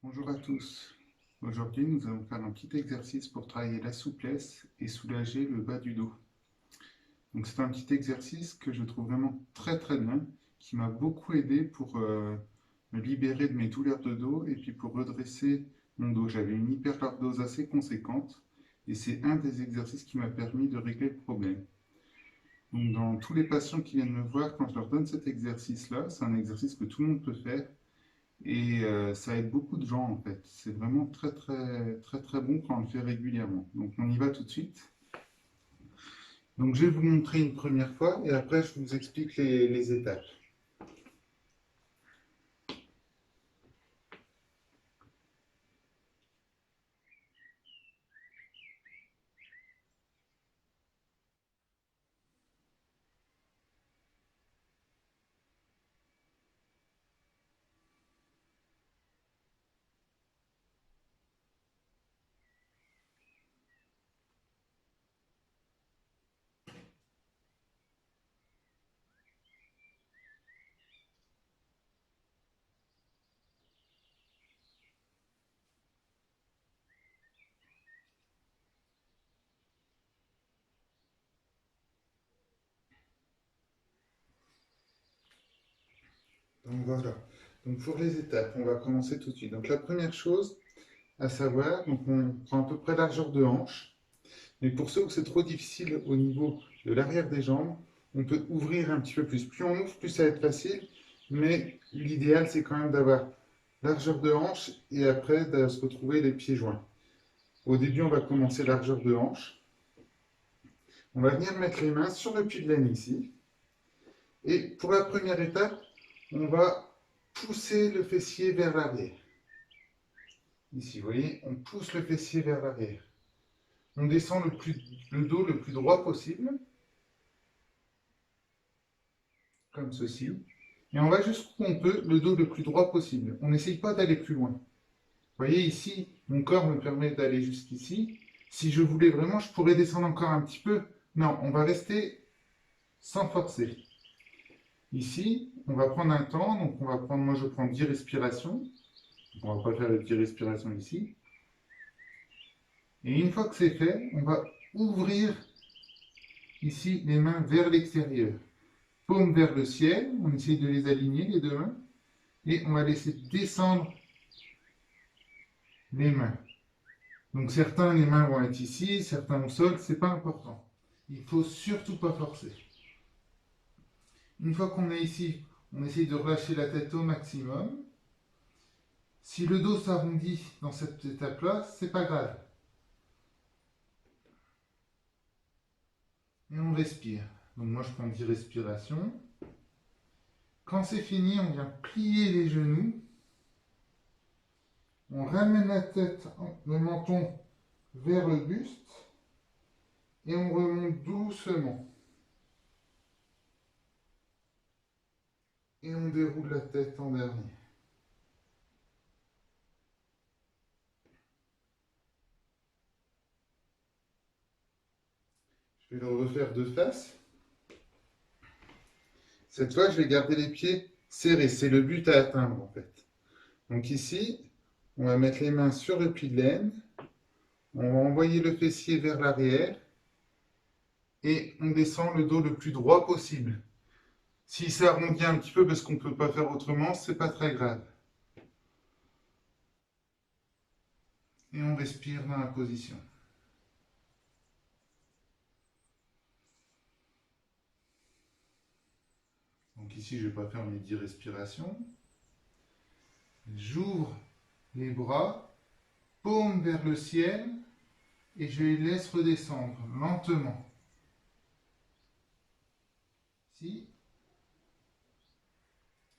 Bonjour à tous. Aujourd'hui, nous allons faire un petit exercice pour travailler la souplesse et soulager le bas du dos. Donc, c'est un petit exercice que je trouve vraiment très très bien, qui m'a beaucoup aidé pour me libérer de mes douleurs de dos et puis pour redresser mon dos. J'avais une hyperlordose assez conséquente et c'est un des exercices qui m'a permis de régler le problème. Donc, dans tous les patients qui viennent me voir, quand je leur donne cet exercice-là, c'est un exercice que tout le monde peut faire. Et ça aide beaucoup de gens en fait. C'est vraiment très très très très bon quand on le fait régulièrement. Donc on y va tout de suite. Donc je vais vous montrer une première fois et après je vous explique les étapes. Donc voilà. Donc pour les étapes, on va commencer tout de suite. Donc la première chose à savoir, donc on prend à peu près largeur de hanche. Mais pour ceux où c'est trop difficile au niveau de l'arrière des jambes, on peut ouvrir un petit peu plus. Plus on ouvre, plus ça va être facile. Mais l'idéal, c'est quand même d'avoir largeur de hanche et après de se retrouver les pieds joints. Au début, on va commencer largeur de hanche. On va venir mettre les mains sur le pied de laine ici. Et pour la première étape, on va pousser le fessier vers l'arrière. Ici, vous voyez, on pousse le fessier vers l'arrière. On descend le dos le plus droit possible, comme ceci. Et on va jusqu'où on peut, le dos le plus droit possible. On n'essaye pas d'aller plus loin. Vous voyez, ici, mon corps me permet d'aller jusqu'ici. Si je voulais vraiment, je pourrais descendre encore un petit peu. Non, on va rester sans forcer. Ici, on va prendre un temps, donc on va prendre, moi je prends 10 respirations. On va pas faire les 10 respirations ici. Et une fois que c'est fait, on va ouvrir ici les mains vers l'extérieur. Paume vers le ciel, on essaye de les aligner les deux mains. Et on va laisser descendre les mains. Donc certains, les mains vont être ici, certains au sol, c'est pas important. Il faut surtout pas forcer. Une fois qu'on est ici, on essaye de relâcher la tête au maximum. Si le dos s'arrondit dans cette étape-là, c'est pas grave. Et on respire. Donc moi je prends 10 respirations. Quand c'est fini, on vient plier les genoux. On ramène la tête, le menton vers le buste. Et on remonte doucement. Et on déroule la tête en dernier. Je vais le refaire de face. Cette fois, je vais garder les pieds serrés. C'est le but à atteindre en fait. Donc ici, on va mettre les mains sur le pli de laine. On va envoyer le fessier vers l'arrière. Et on descend le dos le plus droit possible. Si ça arrondit un petit peu parce qu'on ne peut pas faire autrement, c'est pas très grave. Et on respire dans la position. Donc ici, je ne vais pas faire mes 10 respirations. J'ouvre les bras, paume vers le ciel, et je les laisse redescendre lentement. Ici.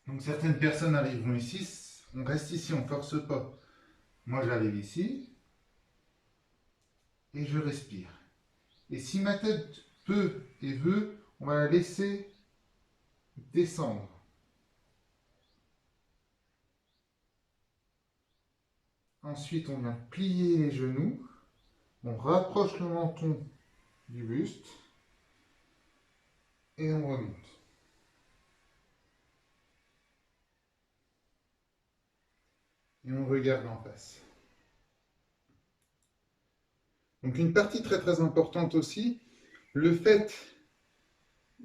Donc certaines personnes arriveront ici, on reste ici, on ne force pas. Moi j'arrive ici, et je respire. Et si ma tête peut et veut, on va la laisser descendre. Ensuite, on vient plier les genoux. On rapproche le menton du buste. Et on remonte. et on regarde en face. Donc une partie très très importante aussi, le fait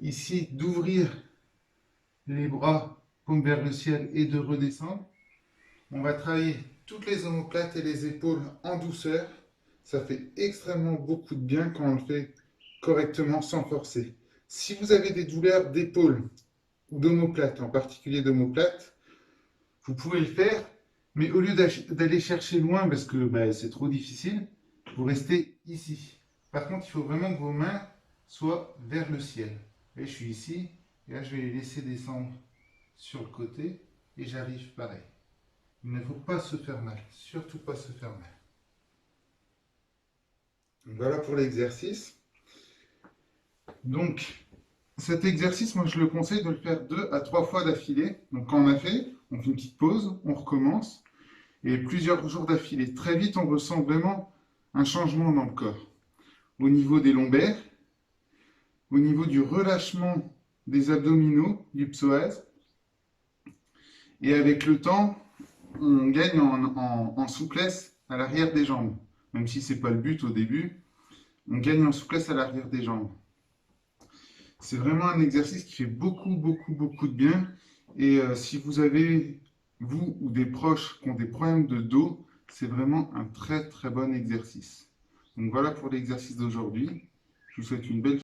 ici d'ouvrir les bras paume vers le ciel et de redescendre. On va travailler toutes les omoplates et les épaules en douceur. Ça fait extrêmement beaucoup de bien quand on le fait correctement sans forcer. Si vous avez des douleurs d'épaule ou d'omoplate, en particulier d'omoplate, vous pouvez le faire, mais au lieu d'aller chercher loin parce que c'est trop difficile, vous restez ici. Par contre, il faut vraiment que vos mains soient vers le ciel. Et je suis ici, et là je vais les laisser descendre sur le côté, et j'arrive pareil. Il ne faut pas se faire mal, surtout pas se faire mal. Donc voilà pour l'exercice. Donc, cet exercice, moi je le conseille de le faire 2 à 3 fois d'affilée. Donc quand on a fait, on fait une petite pause, on recommence, et plusieurs jours d'affilée. Très vite, on ressent vraiment un changement dans le corps. Au niveau des lombaires, au niveau du relâchement des abdominaux, du psoas, et avec le temps, on gagne en souplesse à l'arrière des jambes. Même si ce n'est pas le but au début, on gagne en souplesse à l'arrière des jambes. C'est vraiment un exercice qui fait beaucoup de bien. Et si vous avez, vous ou des proches qui ont des problèmes de dos, c'est vraiment un très bon exercice. Donc voilà pour l'exercice d'aujourd'hui. Je vous souhaite une belle